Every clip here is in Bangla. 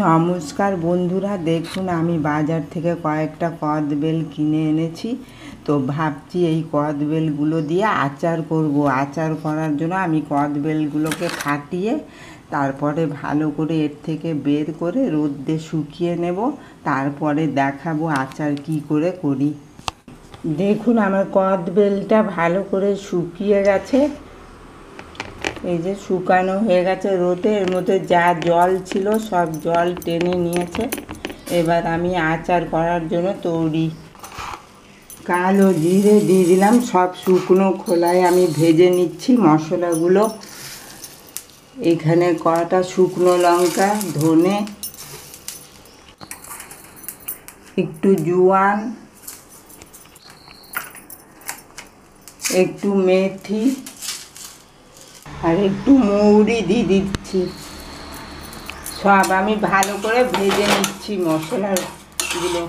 নমস্কার বন্ধুরা, দেখুন আমি বাজার থেকে কয়েকটা কদবেল কিনে এনেছি। তো ভাবছি এই কদবেলগুলো দিয়ে আচার করব। আচার করার জন্য আমি কদবেলগুলোকে ফাটিয়ে তারপরে ভালো করে এর থেকে বের করে রোদে শুকিয়ে নেব, তারপরে দেখাবো আচার কি করে করি। দেখুন আমার কদবেলটা ভালো করে শুকিয়ে গেছে, এই যে শুকানো হয়ে গেছে রোদে। এর মধ্যে যা জল ছিল সব জল টেনে নিয়েছে। এবার আমি আচার করার জন্য তৈরি। কালো জিরে দিয়ে দিলাম, সব শুকনো খোলায় আমি ভেজে নিচ্ছি মশলাগুলো। এখানে কটা শুকনো লঙ্কা, ধনে, একটু জোয়ান, একটু মেথি আর একটু মৌরি দিয়ে দিচ্ছি। সব আমি ভালো করে ভেজে নিচ্ছি মশলাগুলো।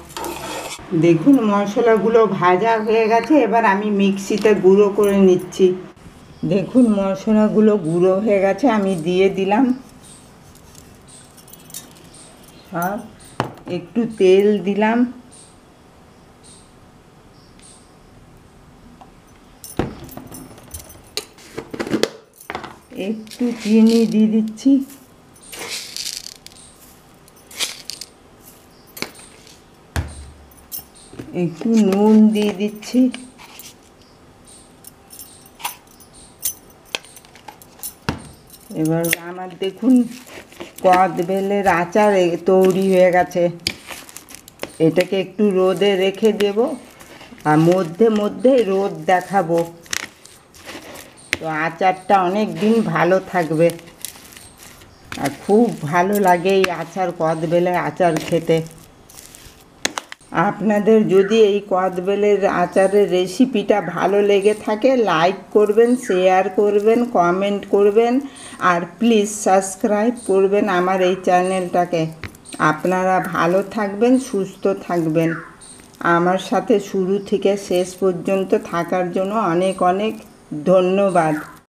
দেখুন মশলাগুলো ভাজা হয়ে গেছে, এবার আমি মিক্সিতে গুঁড়ো করে নিচ্ছি। দেখুন মশলাগুলো গুঁড়ো হয়ে গেছে, আমি দিয়ে দিলাম সব। একটু তেল দিলাম, একটু চিনি দিয়ে দিচ্ছি, একটু নুন দিয়ে দিচ্ছি। এবার আমার দেখুন কদবেলের আচার তৈরি হয়ে গেছে। এটাকে একটু রোদে রেখে দেব আর মধ্যে মধ্যে রোদ দেখাবো, তো আচারটা অনেক দিন ভালো থাকবে। আর খুব ভালো লাগে এই আচার, কদবেলের আচার খেতে। আপনাদের যদি এই কদবেলের আচারের রেসিপিটা ভালো লেগে থাকে, লাইক করবেন, শেয়ার করবেন, কমেন্ট করবেন আর প্লিজ সাবস্ক্রাইব করবেন আমার এই চ্যানেলটাকে। আপনারা ভালো থাকবেন, সুস্থ থাকবেন। আমার সাথে শুরু থেকে শেষ পর্যন্ত থাকার জন্য অনেক অনেক ধন্যবাদ।